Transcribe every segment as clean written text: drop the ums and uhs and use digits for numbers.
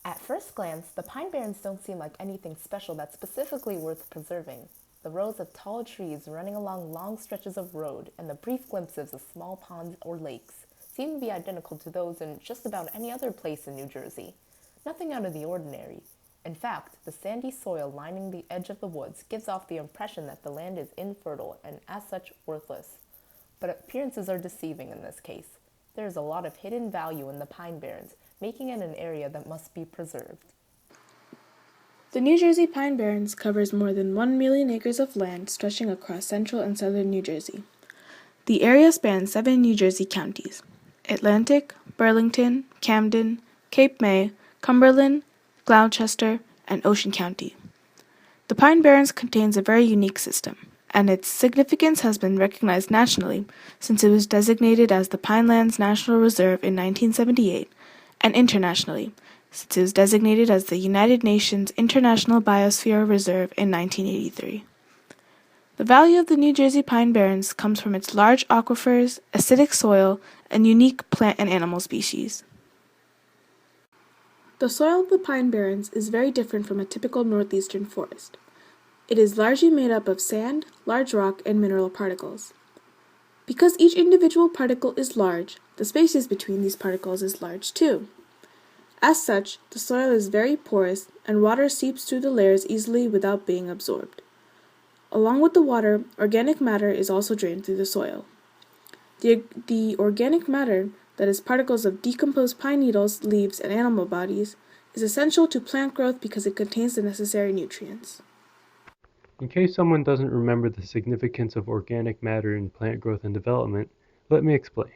At first glance, the Pine Barrens don't seem like anything special that's specifically worth preserving. The rows of tall trees running along long stretches of road and the brief glimpses of small ponds or lakes seem to be identical to those in just about any other place in New Jersey. Nothing out of the ordinary. In fact, the sandy soil lining the edge of the woods gives off the impression that the land is infertile and, as such, worthless. But appearances are deceiving in this case. There is a lot of hidden value in the Pine Barrens, making it an area that must be preserved. The New Jersey Pine Barrens covers more than 1 million acres of land stretching across central and southern New Jersey. The area spans 7 New Jersey counties: Atlantic, Burlington, Camden, Cape May, Cumberland, Gloucester, and Ocean County. The Pine Barrens contains a very unique system, and its significance has been recognized nationally since it was designated as the Pinelands National Reserve in 1978, and internationally since it was designated as the United Nations International Biosphere Reserve in 1983. The value of the New Jersey Pine Barrens comes from its large aquifers, acidic soil, and unique plant and animal species. The soil of the Pine Barrens is very different from a typical northeastern forest. It is largely made up of sand, large rock, and mineral particles. Because each individual particle is large, the spaces between these particles is large too. As such, the soil is very porous and water seeps through the layers easily without being absorbed. Along with the water, organic matter is also drained through the soil. The organic matter, that is particles of decomposed pine needles, leaves, and animal bodies, is essential to plant growth because it contains the necessary nutrients. In case someone doesn't remember the significance of organic matter in plant growth and development, let me explain.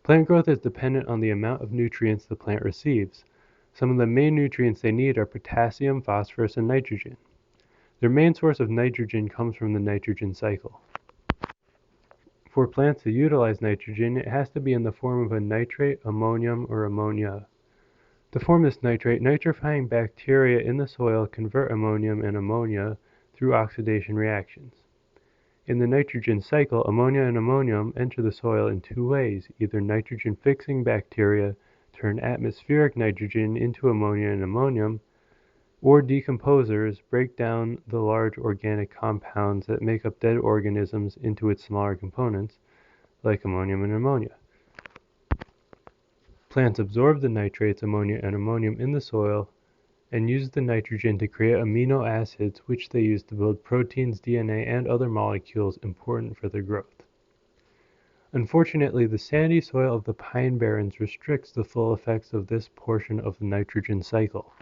Plant growth is dependent on the amount of nutrients the plant receives. Some of the main nutrients they need are potassium, phosphorus, and nitrogen. Their main source of nitrogen comes from the nitrogen cycle. For plants to utilize nitrogen, it has to be in the form of a nitrate, ammonium, or ammonia. To form this nitrate, nitrifying bacteria in the soil convert ammonium and ammonia through oxidation reactions. In the nitrogen cycle, ammonia and ammonium enter the soil in two ways. Either nitrogen-fixing bacteria turn atmospheric nitrogen into ammonia and ammonium, or decomposers break down the large organic compounds that make up dead organisms into its smaller components, like ammonium and ammonia. Plants absorb the nitrates, ammonia and ammonium in the soil and use the nitrogen to create amino acids, which they use to build proteins, DNA, and other molecules important for their growth. Unfortunately, the sandy soil of the Pine Barrens restricts the full effects of this portion of the nitrogen cycle.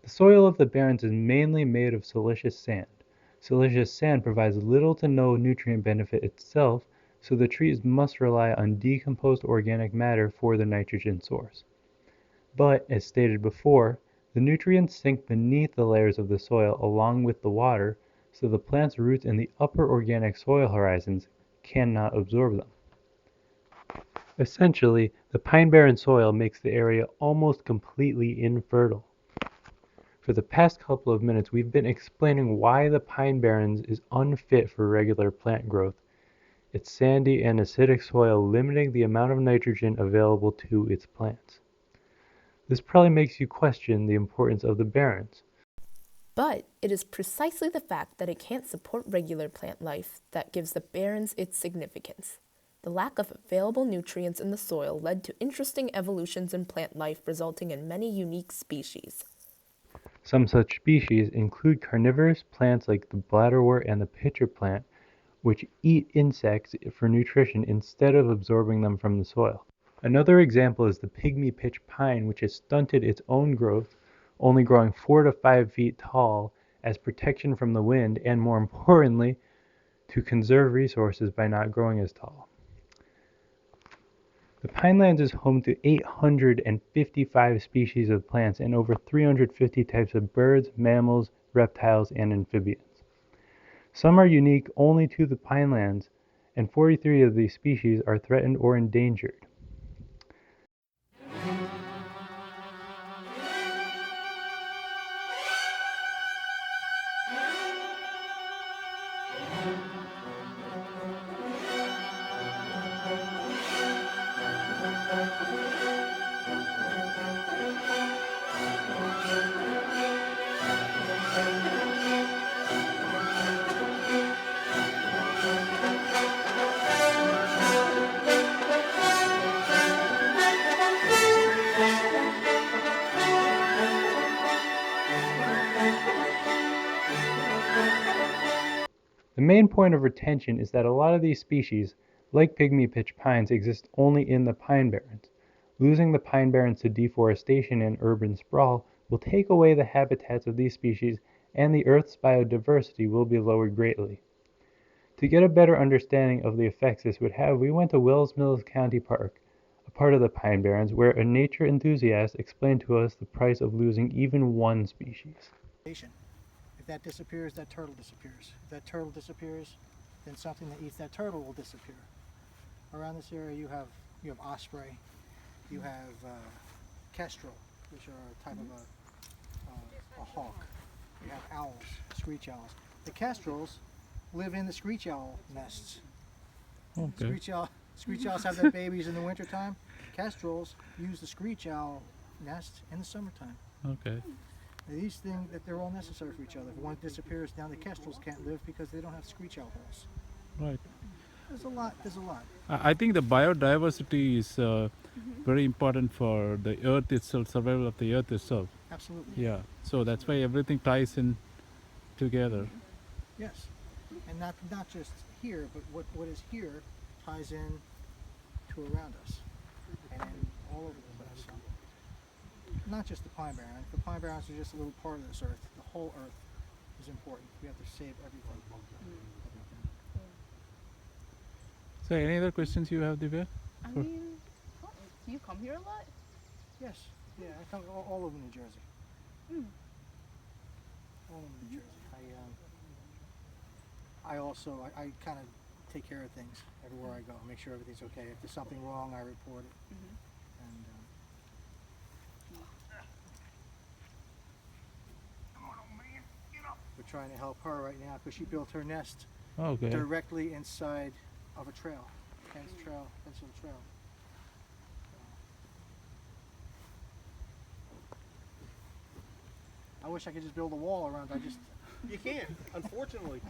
The soil of the barrens is mainly made of siliceous sand. Siliceous sand provides little to no nutrient benefit itself, so the trees must rely on decomposed organic matter for the nitrogen source. But, as stated before, the nutrients sink beneath the layers of the soil along with the water, so the plant's roots in the upper organic soil horizons cannot absorb them. Essentially, the Pine Barren soil makes the area almost completely infertile. For the past couple of minutes, we've been explaining why the Pine Barrens is unfit for regular plant growth. Its sandy and acidic soil limiting the amount of nitrogen available to its plants. This probably makes you question the importance of the barrens. But it is precisely the fact that it can't support regular plant life that gives the barrens its significance. The lack of available nutrients in the soil led to interesting evolutions in plant life, resulting in many unique species. Some such species include carnivorous plants like the bladderwort and the pitcher plant, which eat insects for nutrition instead of absorbing them from the soil. Another example is the pygmy pitch pine, which has stunted its own growth, only growing 4 to 5 feet tall as protection from the wind, and more importantly, to conserve resources by not growing as tall. The Pinelands is home to 855 species of plants and over 350 types of birds, mammals, reptiles, and amphibians. Some are unique only to the Pinelands, and 43 of these species are threatened or endangered. main point of retention is that a lot of these species, like pygmy pitch pines, exist only in the pine barrens. Losing the pine barrens to deforestation and urban sprawl will take away the habitats of these species, and the Earth's biodiversity will be lowered greatly. To get a better understanding of the effects this would have, we went to Wells Mills County Park, a part of the Pine Barrens, where a nature enthusiast explained to us the price of losing even one species. If that disappears, that turtle disappears. If that turtle disappears, then something that eats that turtle will disappear. Around this area, you have osprey, you have kestrel, which are a type of a hawk. You have owls, screech owls. The kestrels live in the screech owl nests. Okay. Screech owls have their babies in the wintertime. Kestrels use the screech owl nest in the summertime. Okay. These things, that they're all necessary for each other. If one disappears, now the kestrels can't live because they don't have screech owl holes. Right. There's a lot. I think the biodiversity is very important for the earth itself, survival of the earth itself. Absolutely. Yeah. So that's why everything ties in together. Yes. And not just here, but what is here ties in to around us and all over the place. So, not just the pine barren. The pine barrens are just a little part of this earth. The whole earth is important. We have to save everything. So any other questions you have, Divya? I mean, do you come here a lot? Yes. Yeah, I come all over New Jersey. All over New Jersey. I also kind of take care of things everywhere I go. Make sure everything's okay. If there's something wrong, I report it. And we're trying to help her right now because she built her nest Okay. directly inside of a trail, fenced trail. I wish I could just build a wall around it. You can, unfortunately.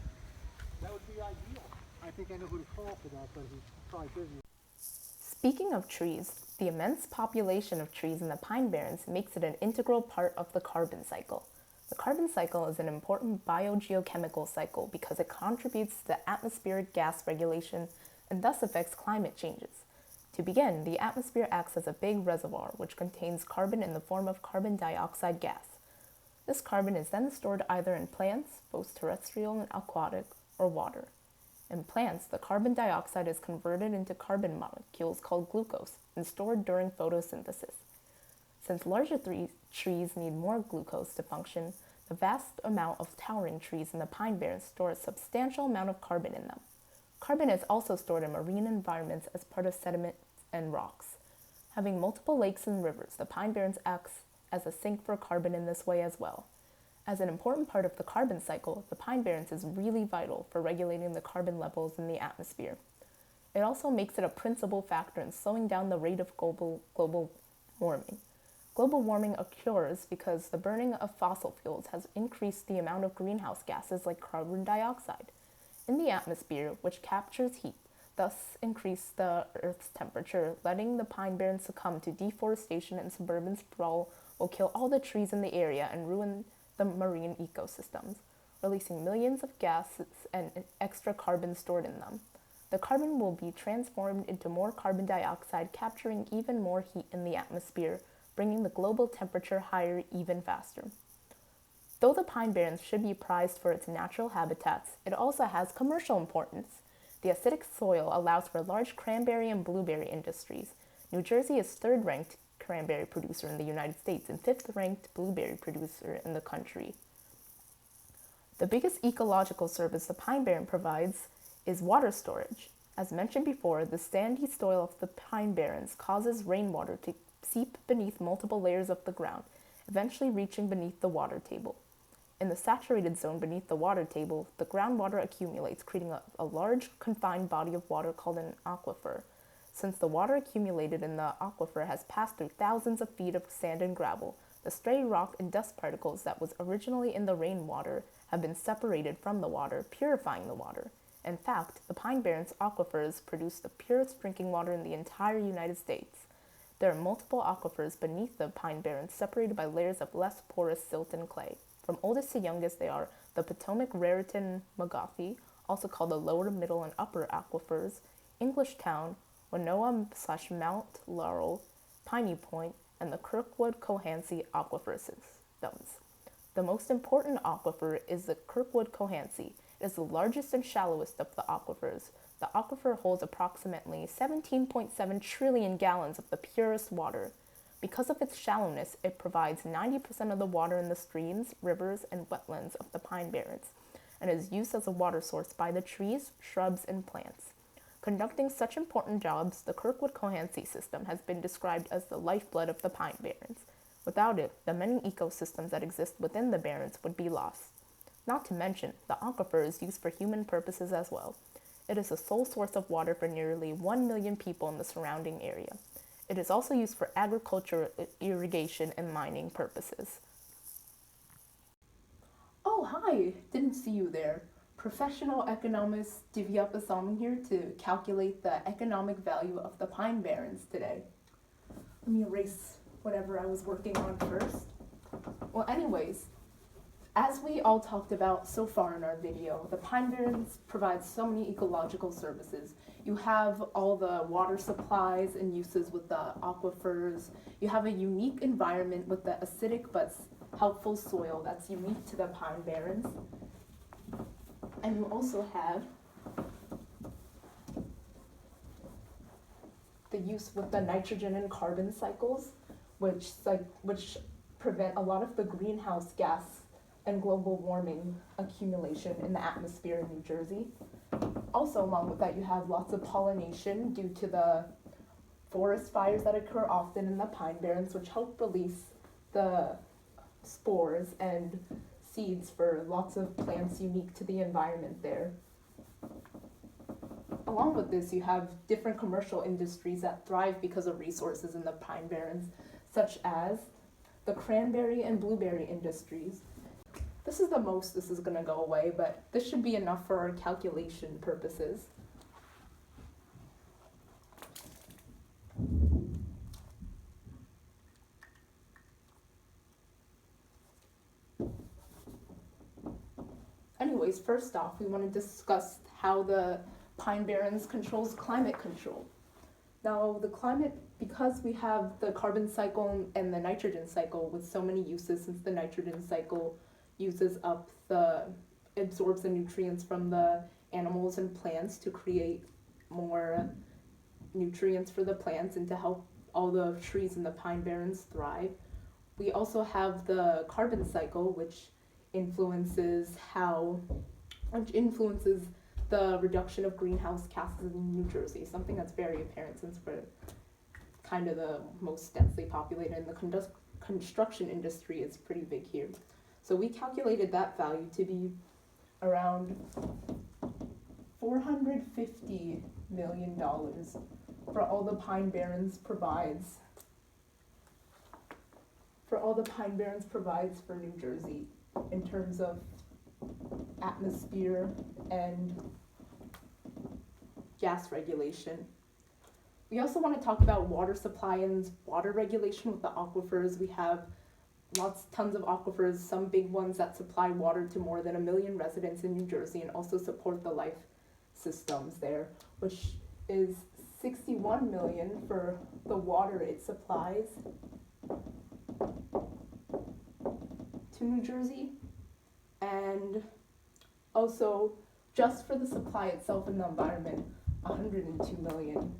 That would be ideal. I think I know who to call for that, but he's probably busy. Speaking of trees, the immense population of trees in the Pine Barrens makes it an integral part of the carbon cycle. The carbon cycle is an important biogeochemical cycle because it contributes to the atmospheric gas regulation and thus affects climate changes. To begin, the atmosphere acts as a big reservoir which contains carbon in the form of carbon dioxide gas. This carbon is then stored either in plants, both terrestrial and aquatic, or water. In plants, the carbon dioxide is converted into carbon molecules called glucose and stored during photosynthesis. Since larger trees need more glucose to function, the vast amount of towering trees in the Pine Barrens store a substantial amount of carbon in them. Carbon is also stored in marine environments as part of sediments and rocks. Having multiple lakes and rivers, the Pine Barrens acts as a sink for carbon in this way as well. As an important part of the carbon cycle, the Pine Barrens is really vital for regulating the carbon levels in the atmosphere. It also makes it a principal factor in slowing down the rate of global warming. Global warming occurs because the burning of fossil fuels has increased the amount of greenhouse gases like carbon dioxide in the atmosphere, which captures heat, thus increase the Earth's temperature. Letting the Pine Barrens succumb to deforestation and suburban sprawl will kill all the trees in the area and ruin the marine ecosystems, releasing millions of gases and extra carbon stored in them. The carbon will be transformed into more carbon dioxide, capturing even more heat in the atmosphere, bringing the global temperature higher even faster. Though the Pine Barrens should be prized for its natural habitats, it also has commercial importance. The acidic soil allows for large cranberry and blueberry industries. New Jersey is third-ranked cranberry producer in the United States and fifth-ranked blueberry producer in the country. The biggest ecological service the Pine Barren provides is water storage. As mentioned before, the sandy soil of the Pine Barrens causes rainwater to seep beneath multiple layers of the ground, eventually reaching beneath the water table. In the saturated zone beneath the water table, the groundwater accumulates, creating a large confined body of water called an aquifer. Since the water accumulated in the aquifer has passed through thousands of feet of sand and gravel, the stray rock and dust particles that was originally in the rainwater have been separated from the water, purifying the water. In fact, the Pine Barrens aquifers produce the purest drinking water in the entire United States. There are multiple aquifers beneath the Pine Barrens, separated by layers of less porous silt and clay. From oldest to youngest, they are the Potomac, Raritan, Magathi, also called the lower, middle, and upper aquifers, Englishtown, Wanoa/Mount Laurel, Piney Point, and the Kirkwood-Cohansey aquifer systems. The most important aquifer is the Kirkwood-Cohansey. It is the largest and shallowest of the aquifers. The aquifer holds approximately 17.7 trillion gallons of the purest water. Because of its shallowness, it provides 90% of the water in the streams, rivers, and wetlands of the Pine Barrens, and is used as a water source by the trees, shrubs, and plants. Conducting such important jobs, the Kirkwood-Cohansey system has been described as the lifeblood of the Pine Barrens. Without it, the many ecosystems that exist within the barrens would be lost. Not to mention, the aquifer is used for human purposes as well. It is the sole source of water for nearly 1 million people in the surrounding area. It is also used for agriculture, irrigation, and mining purposes. Oh, hi! Didn't see you there. Professional economist Divya here to calculate the economic value of the Pine Barrens today. Let me erase whatever I was working on first. Well, anyways, as we all talked about so far in our video, the Pine Barrens provide so many ecological services. You have all the water supplies and uses with the aquifers. You have a unique environment with the acidic but helpful soil that's unique to the Pine Barrens. And you also have the use with the nitrogen and carbon cycles, which prevent a lot of the greenhouse gas and global warming accumulation in the atmosphere in New Jersey. Also, along with that, you have lots of pollination due to the forest fires that occur often in the Pine Barrens, which help release the spores and seeds for lots of plants unique to the environment there. Along with this, you have different commercial industries that thrive because of resources in the Pine Barrens, such as the cranberry and blueberry industries. This is the most this is going to go away, but this should be enough for our calculation purposes. Anyways, first off, we want to discuss how the Pine Barrens controls climate control. Now, the climate, because we have the carbon cycle and the nitrogen cycle with so many uses, since the nitrogen cycle absorbs the nutrients from the animals and plants to create more nutrients for the plants and to help all the trees in the Pine Barrens thrive. We also have the carbon cycle, which influences the reduction of greenhouse gases in New Jersey, something that's very apparent since we're kind of the most densely populated, and the construction industry is pretty big here. So we calculated that value to be around $450 million for all the Pine Barrens provides for New Jersey in terms of atmosphere and gas regulation. We also want to talk about water supply and water regulation with the aquifers. We have tons of aquifers, some big ones that supply water to more than 1 million residents in New Jersey and also support the life systems there, which is 61 million for the water it supplies to New Jersey, and also just for the supply itself in the environment, 102 million.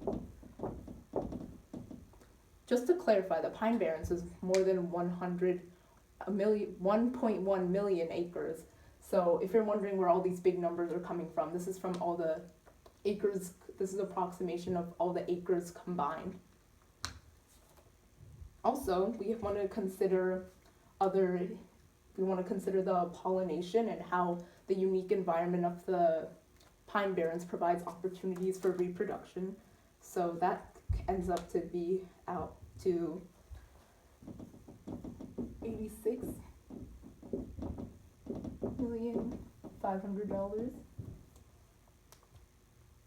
Just to clarify, the Pine Barrens is more than 1.1 million acres. So if you're wondering where all these big numbers are coming from, this is from all the acres. This is an approximation of all the acres combined. Also, we want to consider the pollination and how the unique environment of the Pine Barrens provides opportunities for reproduction. So that ends up to be out to $86,500,000.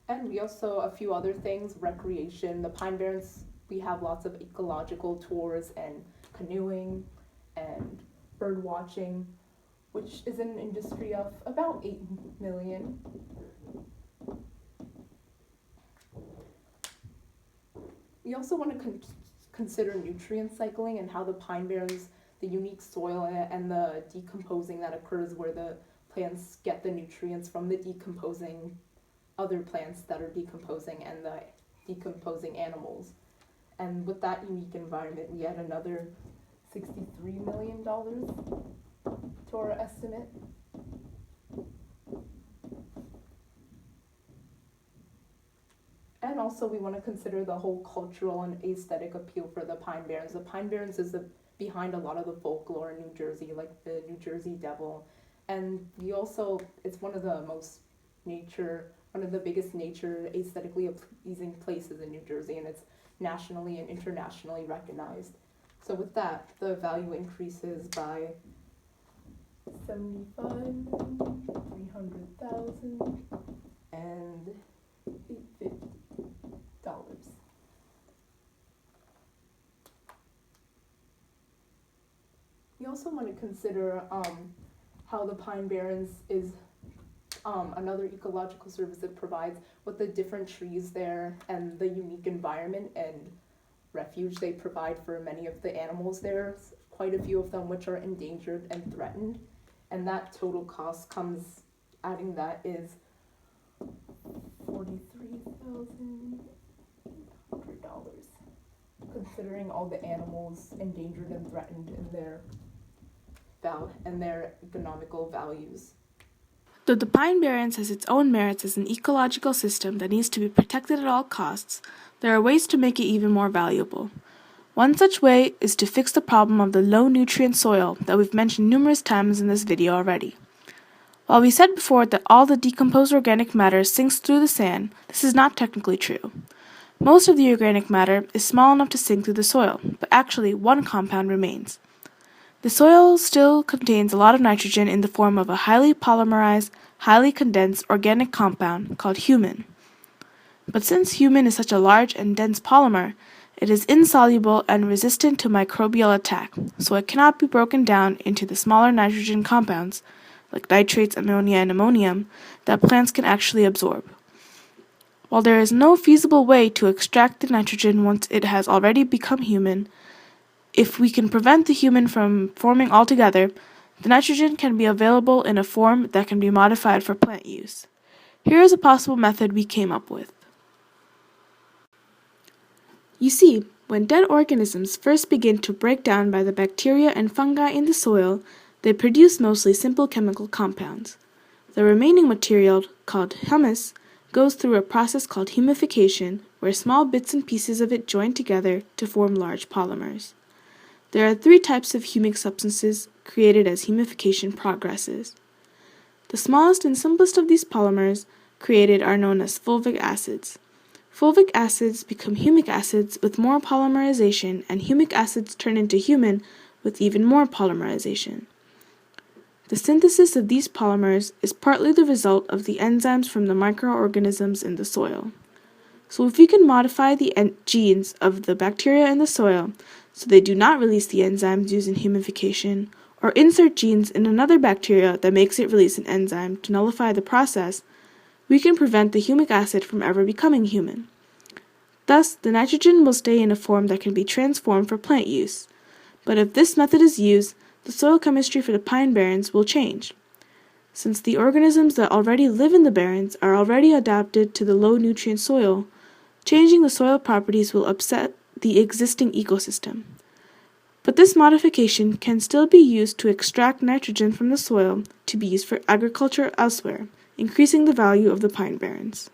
And we also, a few other things, recreation. The Pine Barrens, we have lots of ecological tours and canoeing and bird watching. which is an industry of about 8 million. We also want to consider nutrient cycling and how the pine barrens, the unique soil and the decomposing that occurs where the plants get the nutrients from the decomposing other plants that are decomposing and the decomposing animals. And with that unique environment, we add another $63 million to our estimate. And also we want to consider the whole cultural and aesthetic appeal for the Pine Barrens. The Pine Barrens is behind a lot of the folklore in New Jersey, like the New Jersey Devil. And we also, it's one of the biggest nature aesthetically pleasing places in New Jersey, and it's nationally and internationally recognized. So with that, the value increases by $75,300,000 and $850. We also want to consider how the Pine Barrens is another ecological service it provides with the different trees there and the unique environment and refuge they provide for many of the animals there, quite a few of them which are endangered and threatened. And that total cost comes, adding that is $43,800, considering all the animals endangered and threatened in their economical values. Though the Pine Barrens has its own merits as an ecological system that needs to be protected at all costs, there are ways to make it even more valuable. One such way is to fix the problem of the low nutrient soil that we've mentioned numerous times in this video already. While we said before that all the decomposed organic matter sinks through the sand, this is not technically true. Most of the organic matter is small enough to sink through the soil, but actually one compound remains. The soil still contains a lot of nitrogen in the form of a highly polymerized, highly condensed organic compound called humin. But since humin is such a large and dense polymer, it is insoluble and resistant to microbial attack, so it cannot be broken down into the smaller nitrogen compounds, like nitrates, ammonia, and ammonium, that plants can actually absorb. While there is no feasible way to extract the nitrogen once it has already become humin, if we can prevent the humin from forming altogether, the nitrogen can be available in a form that can be modified for plant use. Here is a possible method we came up with. You see, when dead organisms first begin to break down by the bacteria and fungi in the soil, they produce mostly simple chemical compounds. The remaining material, called humus, goes through a process called humification, where small bits and pieces of it join together to form large polymers. There are 3 types of humic substances created as humification progresses. The smallest and simplest of these polymers created are known as fulvic acids. Fulvic acids become humic acids with more polymerization, and humic acids turn into humin with even more polymerization. The synthesis of these polymers is partly the result of the enzymes from the microorganisms in the soil. So if we can modify the genes of the bacteria in the soil so they do not release the enzymes used in humification, or insert genes in another bacteria that makes it release an enzyme to nullify the process, we can prevent the humic acid from ever becoming humin. Thus, the nitrogen will stay in a form that can be transformed for plant use. But if this method is used, the soil chemistry for the Pine Barrens will change. Since the organisms that already live in the barrens are already adapted to the low nutrient soil, changing the soil properties will upset the existing ecosystem. But this modification can still be used to extract nitrogen from the soil to be used for agriculture elsewhere, increasing the value of the Pine Barrens.